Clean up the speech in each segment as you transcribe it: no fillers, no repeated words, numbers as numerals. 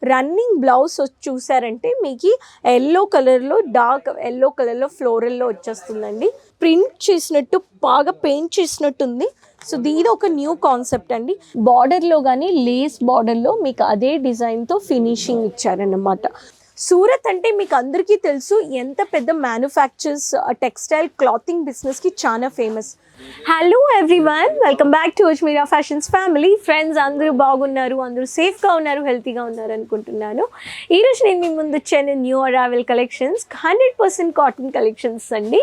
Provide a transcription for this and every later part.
Running blouse చూసారంటే మీకు yellow కలర్లో డార్క్ ఎల్లో కలర్లో ఫ్లోరల్లో వచ్చేస్తుందండి. ప్రింట్ చేసినట్టు బాగా పెయింట్ చేసినట్టుంది. సో దీని ఒక న్యూ కాన్సెప్ట్ అండి. బార్డర్లో కానీ లేస్ బార్డర్లో మీకు అదే డిజైన్తో ఫినిషింగ్ ఇచ్చారన్నమాట. సూరత్ అంటే మీకు అందరికీ తెలుసు ఎంత పెద్ద మ్యానుఫ్యాక్చర్స్ టెక్స్టైల్ క్లాతింగ్ బిజినెస్కి చాలా famous. Hello everyone, welcome back to Ajmeera fashions family. Friends అందరూ బాగున్నారు, అందరూ సేఫ్గా ఉన్నారు, హెల్తీగా ఉన్నారు అనుకుంటున్నాను. ఈరోజు నేను మీ ముందు వచ్చాను new arrival collections, 100% cotton collections అండి.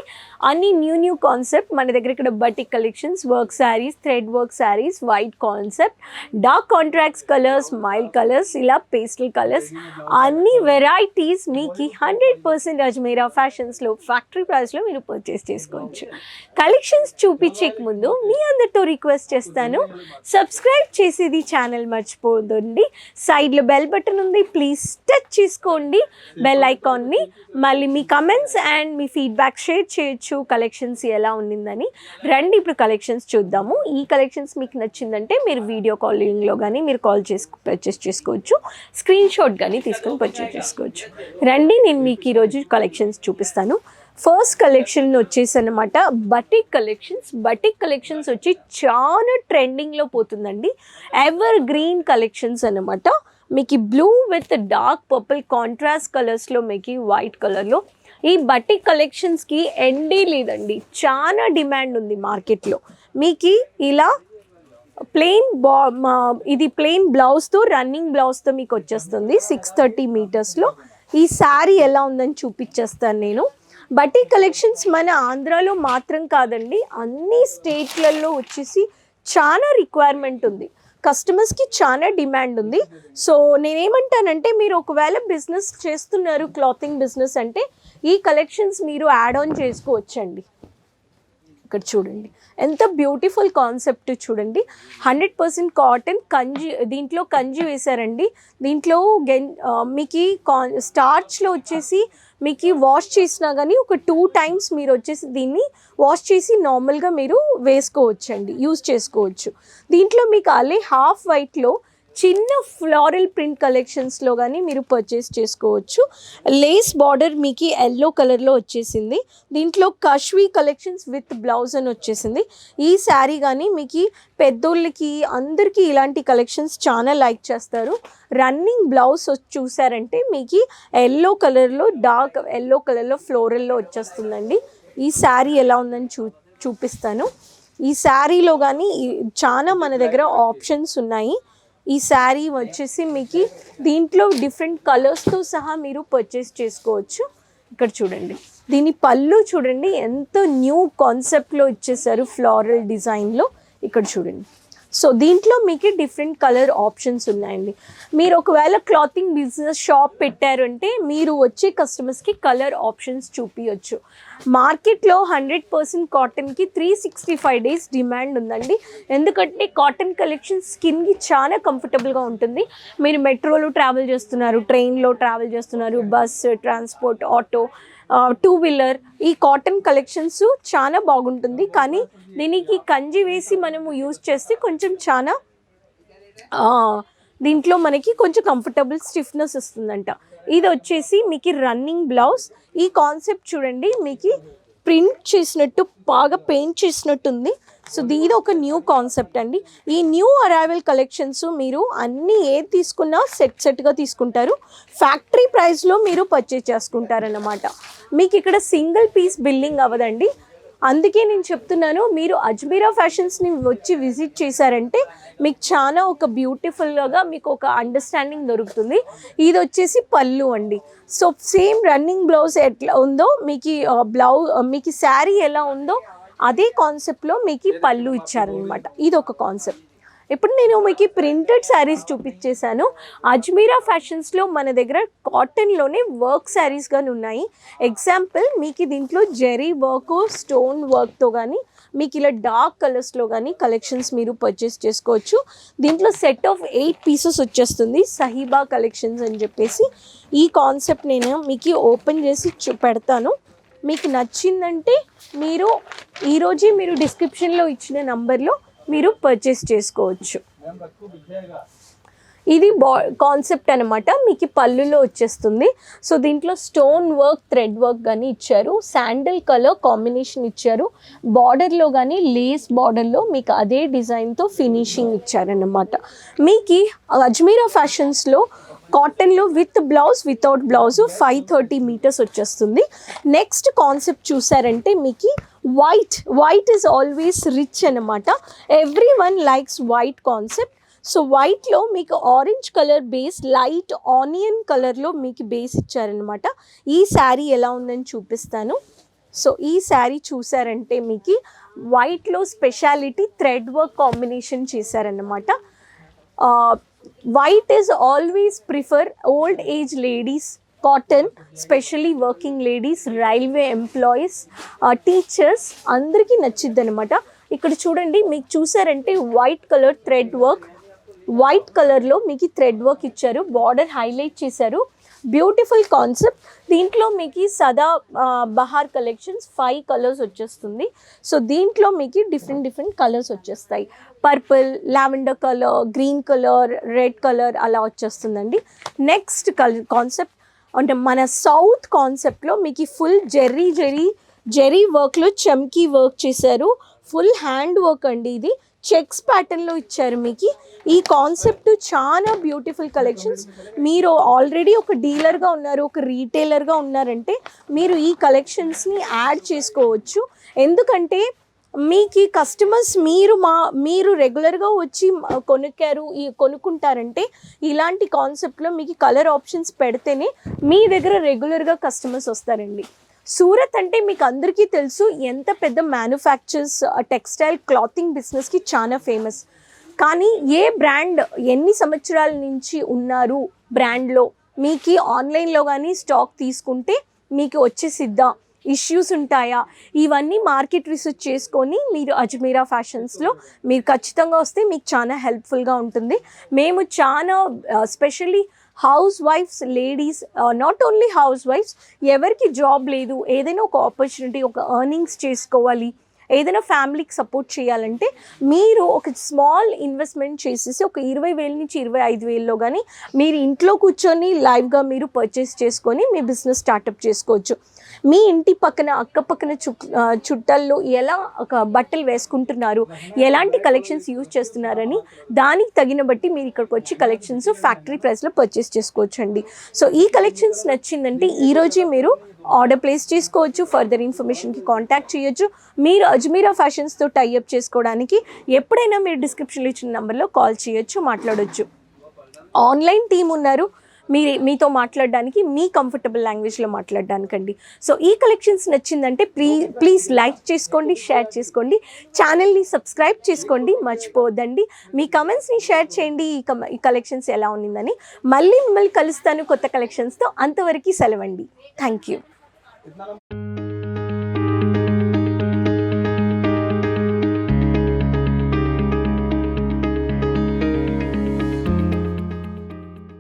అన్ని న్యూ కాన్సెప్ట్ మన దగ్గర. ఇక్కడ batik collections, work saris, thread work saris, white concept, dark contracts colours, mild colours, ఇలా పేస్టల్ కలర్స్, అన్ని వెరైటీస్ మీకు 100% అజ్మీరా ఫ్యాషన్స్లో ఫ్యాక్టరీ ప్రైస్లో మీరు పర్చేస్ చేసుకోవచ్చు. కలెక్షన్స్ చూపించే ముందు మీ అందరితో రిక్వెస్ట్ చేస్తాను, సబ్స్క్రైబ్ చేసేది ఛానల్ మర్చిపోదండి. సైడ్లో బెల్ బటన్ ఉంది, ప్లీజ్ టచ్ చేసుకోండి బెల్ ఐకాన్ని. మళ్ళీ మీ కమెంట్స్ అండ్ మీ ఫీడ్బ్యాక్ షేర్ చేయొచ్చు. కలెక్షన్స్ ఎలా ఉండిందని. రండి ఇప్పుడు కలెక్షన్స్ చూద్దాము. ఈ కలెక్షన్స్ మీకు నచ్చిందంటే మీరు వీడియో కాలింగ్లో కానీ మీరు కాల్ చేసి పర్చేస్ చేసుకోవచ్చు, స్క్రీన్ షాట్ కానీ తీసుకొని పర్చేస్ చేసుకోవచ్చు. రండి నేను మీకు ఈరోజు కలెక్షన్స్ చూపిస్తాను. ఫస్ట్ కలెక్షన్ వచ్చేసి అనమాట బటిక్ కలెక్షన్స్. బటిక్ కలెక్షన్స్ వచ్చి చాలా ట్రెండింగ్లో పోతుందండి. ఎవర్ గ్రీన్ కలెక్షన్స్ అనమాట. మీకు blue with dark purple contrast కలర్స్లో, మీకు వైట్ కలర్లో ఈ బటిక్ కలెక్షన్స్కి ఎండే లేదండి. చాలా డిమాండ్ ఉంది మార్కెట్లో. మీకు ఇలా ప్లెయిన్ ఇది ప్లెయిన్ బ్లౌజ్తో, రన్నింగ్ బ్లౌజ్తో మీకు వచ్చేస్తుంది 630 మీటర్స్లో. ఈ శారీ ఎలా ఉందని చూపించేస్తాను నేను. బటిక్ కలెక్షన్స్ మన ఆంధ్రాలో మాత్రం కాదండి, అన్ని స్టేట్లలో వచ్చేసి చాలా రిక్వైర్మెంట్ ఉంది. కస్టమర్స్కి చాలా డిమాండ్ ఉంది. సో నేనేమంటానంటే, మీరు ఒకవేళ బిజినెస్ చేస్తున్నారు, క్లాతింగ్ బిజినెస్ అంటే ఈ కలెక్షన్స్ మీరు యాడ్ ఆన్ చేసుకోవచ్చండి. ఇక్కడ చూడండి ఎంత బ్యూటిఫుల్ కాన్సెప్ట్ చూడండి. 100% కాటన్, కంజి, దీంట్లో కంజి వేశారండి. దీంట్లో మీకు స్టార్చ్లో వచ్చేసి మీకు వాష్ చేసినా కానీ ఒక 2 టైమ్స్ మీరు వచ్చేసి దీన్ని వాష్ చేసి నార్మల్గా మీరు వేసుకోవచ్చండి, యూజ్ చేసుకోవచ్చు. దీంట్లో మీకు అలే హాఫ్ వైట్లో చిన్న ఫ్లోరల్ ప్రింట్ కలెక్షన్స్లో కానీ మీరు పర్చేస్ చేసుకోవచ్చు. లేస్ బార్డర్ మీకు ఎల్లో కలర్లో వచ్చేసింది. దీంట్లో కష్వీ కలెక్షన్స్ విత్ బ్లౌజ్ అని వచ్చేసింది. ఈ శారీ కానీ మీకు పెద్దోళ్ళకి అందరికీ ఇలాంటి కలెక్షన్స్ చాలా లైక్ చేస్తారు. రన్నింగ్ బ్లౌజ్ చూసారంటే మీకు ఎల్లో కలర్లో, డార్క్ ఎల్లో కలర్లో ఫ్లోరల్లో వచ్చేస్తుందండి. ఈ శారీ ఎలా ఉందని చూపిస్తాను. ఈ శారీలో కానీ చాలా మన దగ్గర ఆప్షన్స్ ఉన్నాయి. ఈ శారీ వచ్చేసి మీకు దీంట్లో డిఫరెంట్ కలర్స్తో సహా మీరు పర్చేస్ చేసుకోవచ్చు. ఇక్కడ చూడండి, దీని పళ్ళు చూడండి ఎంత న్యూ కాన్సెప్ట్లో ఇచ్చేసారు ఫ్లోరల్ డిజైన్లో. ఇక్కడ చూడండి. సో దీంట్లో మీకు డిఫరెంట్ కలర్ ఆప్షన్స్ ఉన్నాయండి. మీరు ఒకవేళ క్లాతింగ్ బిజినెస్ షాప్ పెట్టారు అంటే మీరు వచ్చే కస్టమర్స్కి కలర్ ఆప్షన్స్ చూపించవచ్చు. మార్కెట్లో 100% కాటన్కి 365 days డిమాండ్ ఉందండి. ఎందుకంటే కాటన్ కలెక్షన్ స్కిన్కి చాలా కంఫర్టబుల్గా ఉంటుంది. మీరు మెట్రోలో ట్రావెల్ చేస్తున్నారు, ట్రైన్లో ట్రావెల్ చేస్తున్నారు, బస్, ట్రాన్స్పోర్ట్, ఆటో, 2-wheeler, ఈ కాటన్ కలెక్షన్స్ చాలా బాగుంటుంది. కానీ దీనికి కంజి వేసి మనము యూజ్ చేస్తే కొంచెం చాలా దీంట్లో మనకి కొంచెం కంఫర్టబుల్ స్టిఫ్నెస్ వస్తుందంట. ఇది వచ్చేసి మీకు రన్నింగ్ బ్లౌజ్. ఈ కాన్సెప్ట్ చూడండి, మీకు ప్రింట్ చేసినట్టు బాగా పెయింట్ చేసినట్టుంది. సో ఇది ఒక న్యూ కాన్సెప్ట్ అండి. ఈ న్యూ అరైవల్ కలెక్షన్స్ మీరు అన్నీ ఏది తీసుకున్నా సెట్గా తీసుకుంటారు. ఫ్యాక్టరీ ప్రైస్లో మీరు పర్చేజ్ చేసుకుంటారన్నమాట. మీకు ఇక్కడ సింగిల్ పీస్ బిల్లింగ్ అవ్వదండి. అందుకే నేను చెప్తున్నాను, మీరు అజ్మీరా ఫ్యాషన్స్ని వచ్చి విజిట్ చేశారంటే మీకు చాలా ఒక బ్యూటిఫుల్గా మీకు ఒక అండర్స్టాండింగ్ దొరుకుతుంది. ఇది వచ్చేసి పళ్ళు అండి. సో సేమ్ రన్నింగ్ బ్లౌజ్ ఎట్లా ఉందో మీకు మీకు శారీ ఎలా ఉందో అదే కాన్సెప్ట్లో మీకు పళ్ళు ఇచ్చారనమాట. ఇది ఒక కాన్సెప్ట్. ఇప్పుడు నేను మీకు ప్రింటెడ్ శారీస్ చూపించేశాను. అజ్మీరా ఫ్యాషన్స్లో మన దగ్గర కాటన్లోనే వర్క్ శారీస్ కానీ ఉన్నాయి. ఎగ్జాంపుల్ మీకు దీంట్లో జెరీ వర్క్, స్టోన్ వర్క్తో కానీ మీకు ఇలా డార్క్ కలర్స్లో కానీ కలెక్షన్స్ మీరు పర్చేస్ చేసుకోవచ్చు. దీంట్లో సెట్ ఆఫ్ 8 పీసెస్ వచ్చేస్తుంది. సహీబా కలెక్షన్స్ అని చెప్పేసి ఈ కాన్సెప్ట్ నేను మీకు ఓపెన్ చేసి పెడతాను. మీకు నచ్చిందంటే మీరు ఈరోజే మీరు డిస్క్రిప్షన్లో ఇచ్చిన నంబర్లో మీరు పర్చేస్ చేసుకోవచ్చు. ఇది కాన్సెప్ట్ అనమాట, మీకు పళ్ళులో వచ్చేస్తుంది. సో దీంట్లో స్టోన్ వర్క్, థ్రెడ్ వర్క్ కానీ ఇచ్చారు, శాండిల్ కలర్ కాంబినేషన్ ఇచ్చారు, బార్డర్లో కానీ లేస్ బార్డర్లో మీకు అదే డిజైన్తో ఫినిషింగ్ ఇచ్చారన్నమాట. మీకు అజ్మీరా ఫ్యాషన్స్లో కాటన్లో with blouse, without blouse 530 metres వచ్చేస్తుంది. నెక్స్ట్ కాన్సెప్ట్ చూసారంటే మీకు వైట్ ఈజ్ ఆల్వేస్ రిచ్ అనమాట. Everyone likes white concept. So వైట్లో మీకు orange colour base, light onion కలర్లో మీకు బేస్ ఇచ్చారనమాట. ఈ శారీ ఎలా ఉందని చూపిస్తాను. సో ఈ శారీ చూసారంటే మీకు వైట్లో స్పెషాలిటీ థ్రెడ్ వర్క్ కాంబినేషన్ చేశారన్నమాట. White is always prefer old age ladies, cotton, especially working ladies, railway employees, teachers అందరికీ నచ్చిద్ది అనమాట. ఇక్కడ చూడండి, మీకు చూసారంటే white colour thread work, white కలర్లో మీకు థ్రెడ్ వర్క్ ఇచ్చారు, బార్డర్ హైలైట్ చేశారు. Beautiful concept. దీంట్లో మీకు సదా బహార్ కలెక్షన్స్ 5 కలర్స్ వచ్చేస్తుంది. సో దీంట్లో మీకు డిఫరెంట్ కలర్స్ వచ్చేస్తాయి. Purple, lavender colour, green colour, red colour అలా వచ్చేస్తుందండి. నెక్స్ట్ కాన్సెప్ట్ అంటే మన సౌత్ కాన్సెప్ట్లో మీకు ఫుల్ జెరీ వర్క్లో చమ్కీ వర్క్ చేశారు. ఫుల్ హ్యాండ్ వర్క్ అండి. ఇది చెక్స్ ప్యాటర్న్లో ఇచ్చారు మీకు. ఈ కాన్సెప్ట్ చాలా బ్యూటిఫుల్ కలెక్షన్స్. మీరు ఆల్రెడీ ఒక డీలర్గా ఉన్నారు, ఒక రీటైలర్గా ఉన్నారంటే మీరు ఈ కలెక్షన్స్ని యాడ్ చేసుకోవచ్చు. ఎందుకంటే మీకు కస్టమర్స్ మీరు రెగ్యులర్గా వచ్చి కొనుక్కుంటారంటే ఇలాంటి కాన్సెప్ట్లో మీకు కలర్ ఆప్షన్స్ పెడితేనే మీ దగ్గర రెగ్యులర్గా కస్టమర్స్ వస్తారండి. సూరత్ అంటే మీకు అందరికీ తెలుసు ఎంత పెద్ద మ్యానుఫ్యాక్చర్స్, టెక్స్టైల్, క్లాతింగ్ బిజినెస్కి చాలా ఫేమస్. కానీ ఏ బ్రాండ్ ఎన్ని సంవత్సరాల నుంచి ఉన్నారు బ్రాండ్లో, మీకు ఆన్లైన్లో కానీ స్టాక్ తీసుకుంటే మీకు వచ్చేసిద్దా, ఇష్యూస్ ఉంటాయా, ఇవన్నీ మార్కెట్ రీసెర్చ్ చేసుకొని మీరు అజ్మీరా ఫ్యాషన్స్లో మీరు ఖచ్చితంగా వస్తే మీకు చాలా హెల్ప్ఫుల్గా ఉంటుంది. మేము చాలా specially house wives, ladies, not only house wives, ఎవరికి జాబ్ లేదు, ఏదైనా ఒక ఆపర్చునిటీ, ఒక ఎర్నింగ్స్ చేసుకోవాలి, ఏదైనా ఫ్యామిలీకి సపోర్ట్ చేయాలంటే మీరు ఒక స్మాల్ ఇన్వెస్ట్మెంట్ చేసేసి ఒక 20,000 నుంచి 25,000లో కానీ మీరు ఇంట్లో కూర్చొని లైవ్గా మీరు పర్చేస్ చేసుకొని మీ బిజినెస్ స్టార్టప్ చేసుకోవచ్చు. మీ ఇంటి పక్కన అక్కపక్కన చుట్టాల్లో ఎలా ఒక బట్టలు వేసుకుంటున్నారు, ఎలాంటి కలెక్షన్స్ యూజ్ చేస్తున్నారని దానికి తగిన బట్టి మీరు ఇక్కడికి వచ్చి కలెక్షన్స్ ఫ్యాక్టరీ ప్రైస్లో పర్చేస్ చేసుకోవచ్చు అండి. సో ఈ కలెక్షన్స్ నచ్చిందంటే ఈరోజే మీరు ఆర్డర్ ప్లేస్ చేసుకోవచ్చు. ఫర్దర్ ఇన్ఫర్మేషన్కి కాంటాక్ట్ చేయొచ్చు. మీరు అజ్మీరా ఫ్యాషన్స్తో టైఅప్ చేసుకోవడానికి ఎప్పుడైనా మీరు డిస్క్రిప్షన్లో ఇచ్చిన నెంబర్లో కాల్ చేయొచ్చు, మాట్లాడవచ్చు. ఆన్లైన్ టీం ఉన్నారు మీతో మాట్లాడడానికి, మీ కంఫర్టబుల్ లాంగ్వేజ్లో మాట్లాడడానికండి. సో ఈ కలెక్షన్స్ నచ్చిందంటే ప్లీజ్ లైక్ చేసుకోండి, షేర్ చేసుకోండి, ఛానల్ని సబ్స్క్రైబ్ చేసుకోండి, మర్చిపోవద్దండి. మీ కమెంట్స్ని షేర్ చేయండి ఈ కలెక్షన్స్ ఎలా ఉన్నిందని. మళ్ళీ మిమ్మల్ని కలుస్తాను కొత్త కలెక్షన్స్తో. అంతవరకు సెలవండి. Thank you.